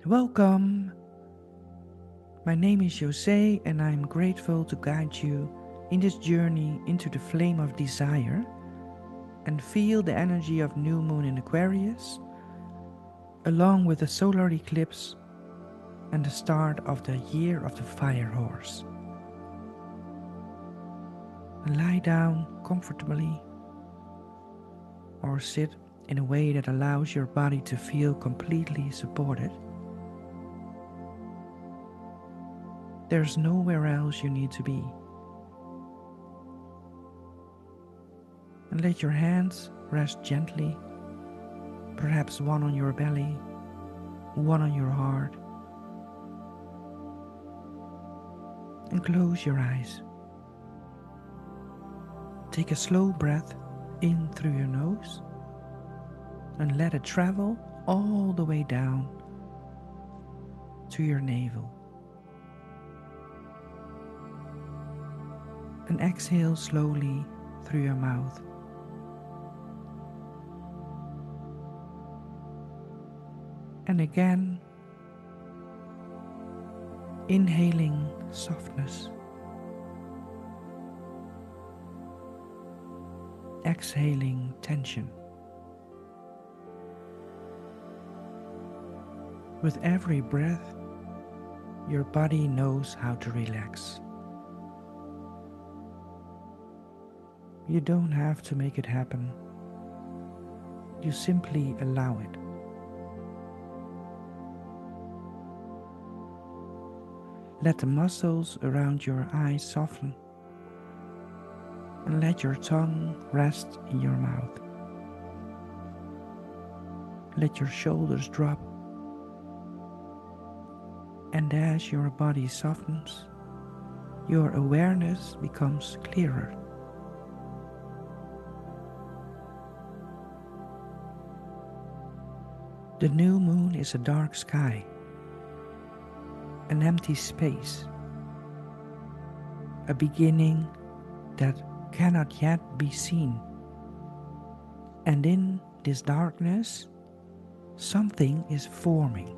Welcome! My name is Jose and I'm grateful to guide you in this journey into the flame of desire and feel the energy of new moon in Aquarius along with the solar eclipse and the start of the year of the fire horse. Lie down comfortably or sit in a way that allows your body to feel completely supported. There's nowhere else you need to be. And let your hands rest gently, perhaps one on your belly, one on your heart. And close your eyes. Take a slow breath in through your nose and let it travel all the way down to your navel. And exhale slowly through your mouth. And again, inhaling softness. Exhaling tension. With every breath, your body knows how to relax. You don't have to make it happen. You simply allow it. Let the muscles around your eyes soften and let your tongue rest in your mouth. Let your shoulders drop, and as your body softens, your awareness becomes clearer. The new moon is a dark sky, an empty space, a beginning that cannot yet be seen. And in this darkness, something is forming.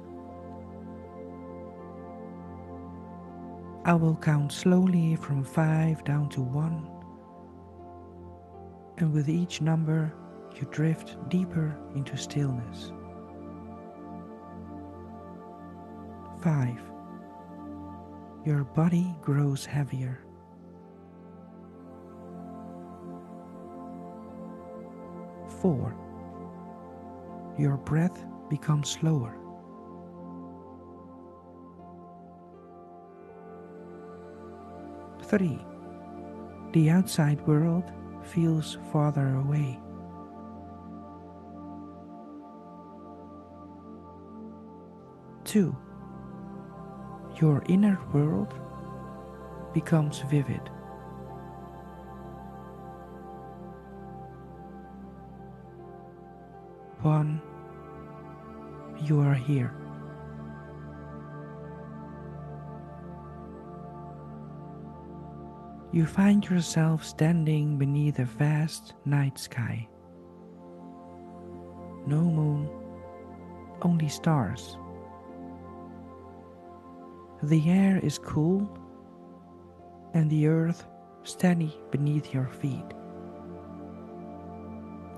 I will count slowly from 5 down to 1, and with each number, you drift deeper into stillness. 5. Your body grows heavier. 4. Your breath becomes slower. 3. The outside world feels farther away. 2. Your inner world becomes vivid. 1. You are here. You find yourself standing beneath a vast night sky. No moon, only stars. The air is cool and the earth steady beneath your feet.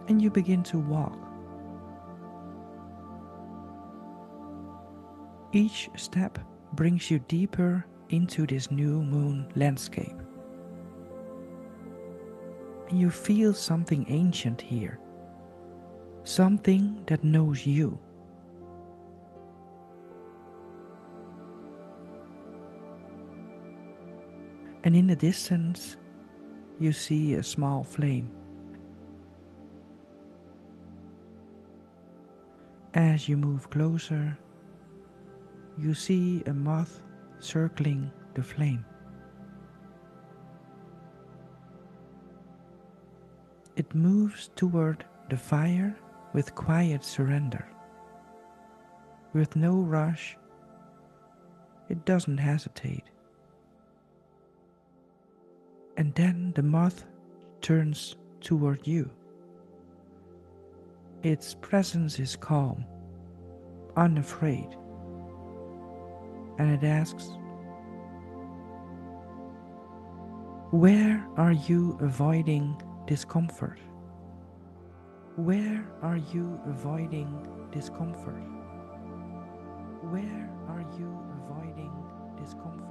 And you begin to walk. Each step brings you deeper into this new moon landscape. And you feel something ancient here, something that knows you. And in the distance, you see a small flame. As you move closer, you see a moth circling the flame. It moves toward the fire with quiet surrender. With no rush, it doesn't hesitate. And then the moth turns toward you. Its presence is calm, unafraid. and it asks, where are you avoiding discomfort? Where are you avoiding discomfort? Where are you avoiding discomfort?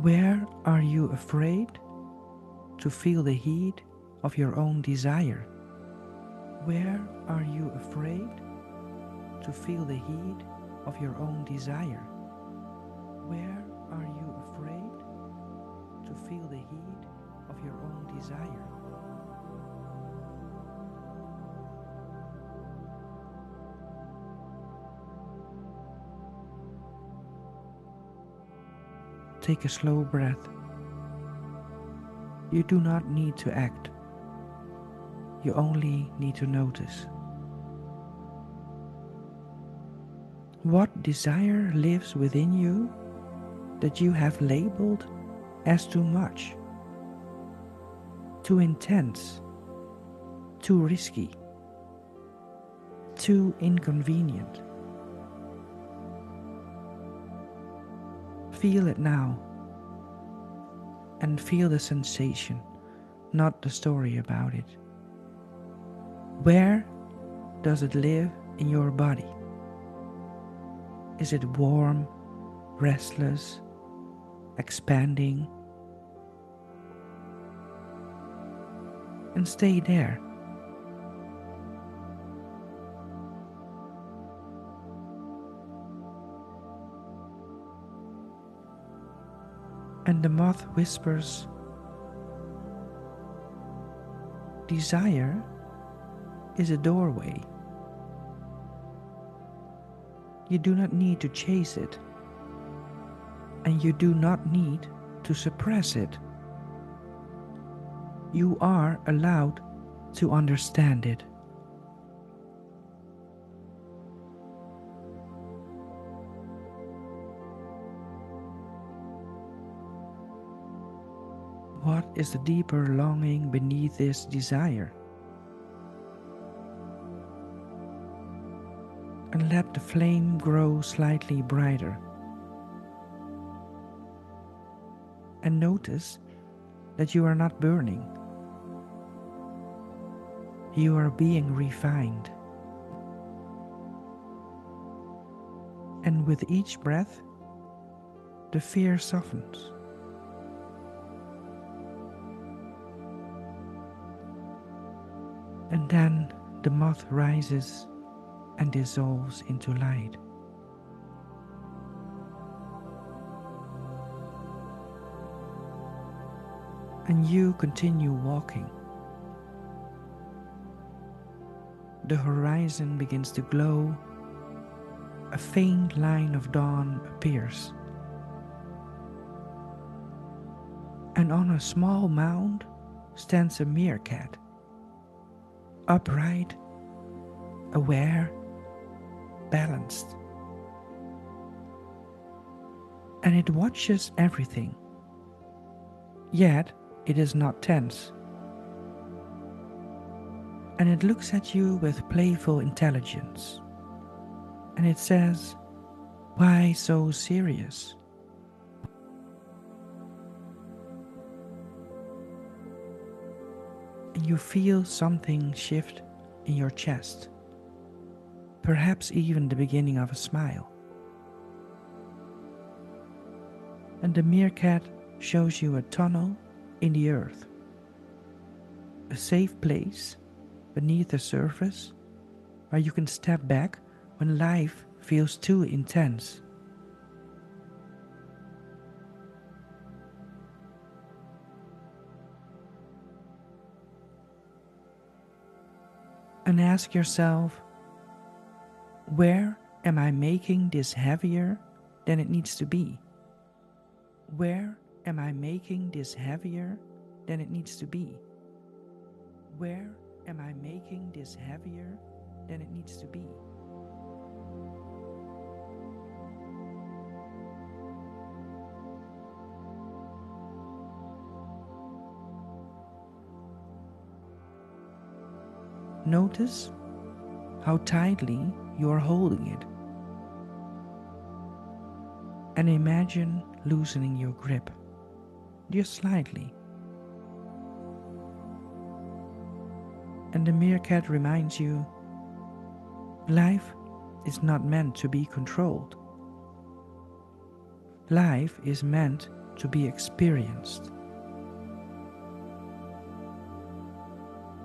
Where are you afraid to feel the heat of your own desire? Where are you afraid to feel the heat of your own desire? Where are you afraid to feel the heat of your own desire? Take a slow breath. You do not need to act. You only need to notice. What desire lives within you that you have labeled as too much, too intense, too risky, too inconvenient? Feel it now, and feel the sensation, not the story about it. Where does it live in your body? Is it warm, restless, expanding? And stay there. And the moth whispers, desire is a doorway. You do not need to chase it, and you do not need to suppress it. You are allowed to understand it. What is the deeper longing beneath this desire? And let the flame grow slightly brighter. And notice that you are not burning. You are being refined. And with each breath, the fear softens. And then the moth rises and dissolves into light. And you continue walking. The horizon begins to glow. A faint line of dawn appears. And on a small mound stands a meerkat, upright, aware, balanced. And it watches everything, yet it is not tense. And it looks at you with playful intelligence. And it says, why so serious? And you feel something shift in your chest. Perhaps even the beginning of a smile. And the meerkat shows you a tunnel in the earth. A safe place beneath the surface where you can step back when life feels too intense. And ask yourself, where am I making this heavier than it needs to be? Where am I making this heavier than it needs to be? Where am I making this heavier than it needs to be? Notice how tightly you are holding it, and imagine loosening your grip, just slightly. And the meerkat reminds you, life is not meant to be controlled. Life is meant to be experienced.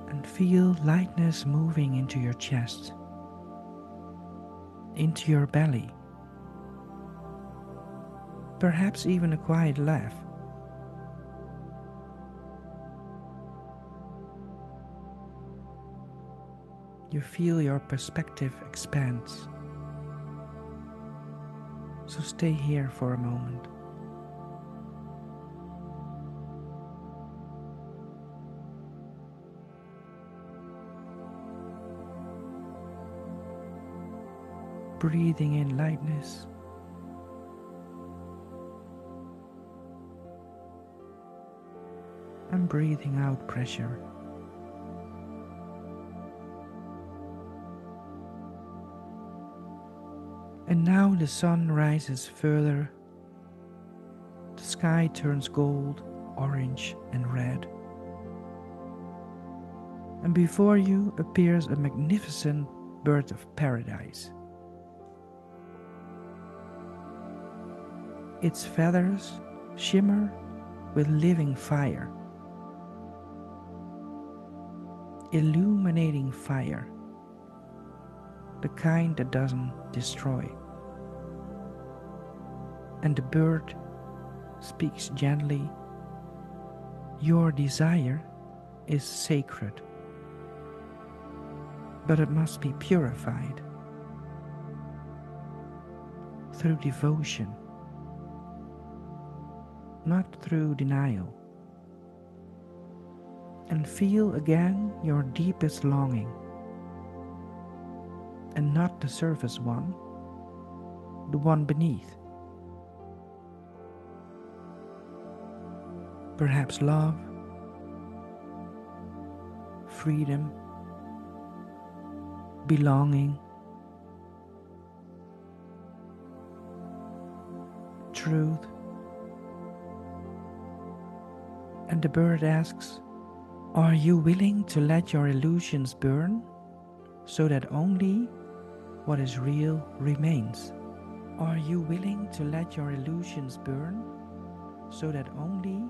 And feel lightness moving into your chest, into your belly, perhaps even a quiet laugh. You feel your perspective expands. So stay here for a moment. Breathing in lightness. And breathing out pressure. And now the sun rises further. The sky turns gold, orange, and red. And before you appears a magnificent bird of paradise. Its feathers shimmer with living fire, illuminating fire, the kind that doesn't destroy. And the bird speaks gently, your desire is sacred, but it must be purified through devotion, not through denial. And feel again your deepest longing, and not the surface one, the one beneath. Perhaps love, freedom, belonging, truth. And the bird asks, are you willing to let your illusions burn so that only what is real remains? Are you willing to let your illusions burn so that only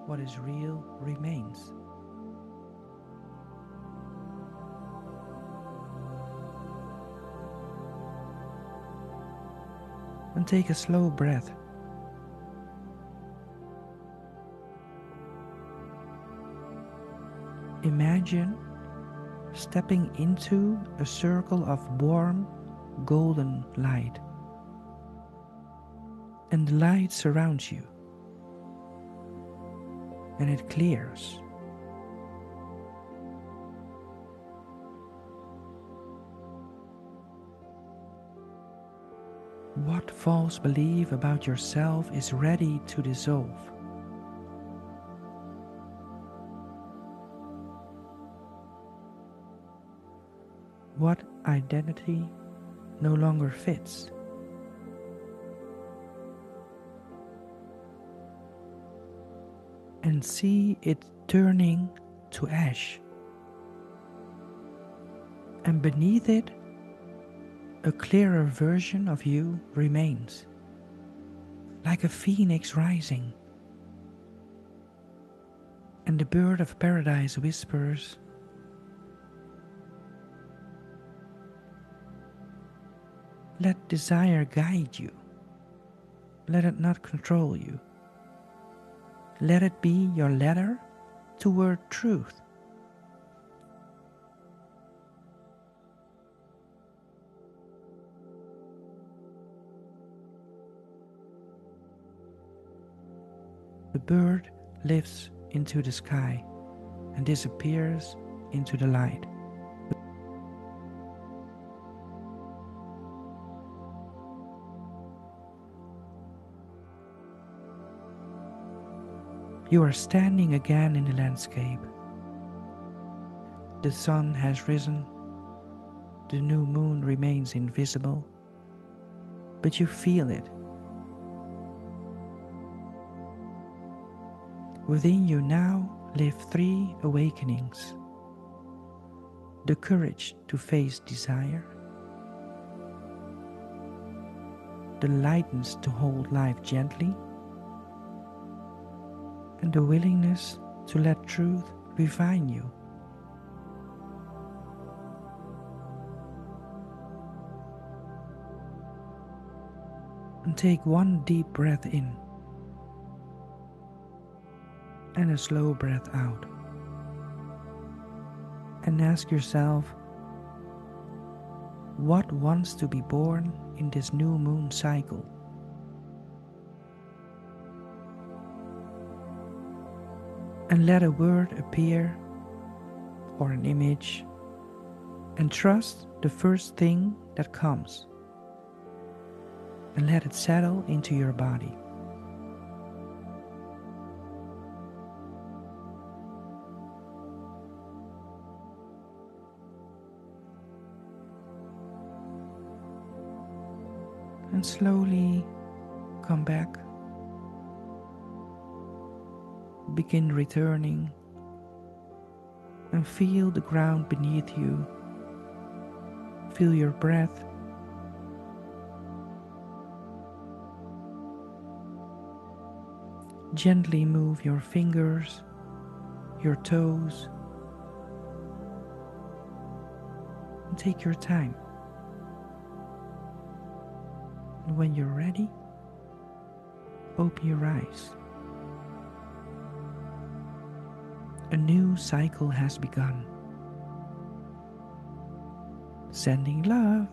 what is real remains? And take a slow breath. Imagine stepping into a circle of warm, golden light. And the light surrounds you. And it clears. What false belief about yourself is ready to dissolve? What identity no longer fits? And see it turning to ash. And beneath it, a clearer version of you remains, like a phoenix rising. And the bird of paradise whispers, let desire guide you. Let it not control you. Let it be your ladder toward truth. The bird lifts into the sky and disappears into the light. You are standing again in the landscape. The sun has risen, the new moon remains invisible, but you feel it. Within you now live 3 awakenings: the courage to face desire, the lightness to hold life gently, and the willingness to let truth refine you. And take one deep breath in and a slow breath out. And ask yourself, what wants to be born in this new moon cycle? And let a word appear or an image, and trust the first thing that comes, and let it settle into your body. And slowly come back. Begin returning and feel the ground beneath you. Feel your breath. Gently move your fingers, your toes, and take your time. And when you're ready, open your eyes. A new cycle has begun. Sending love.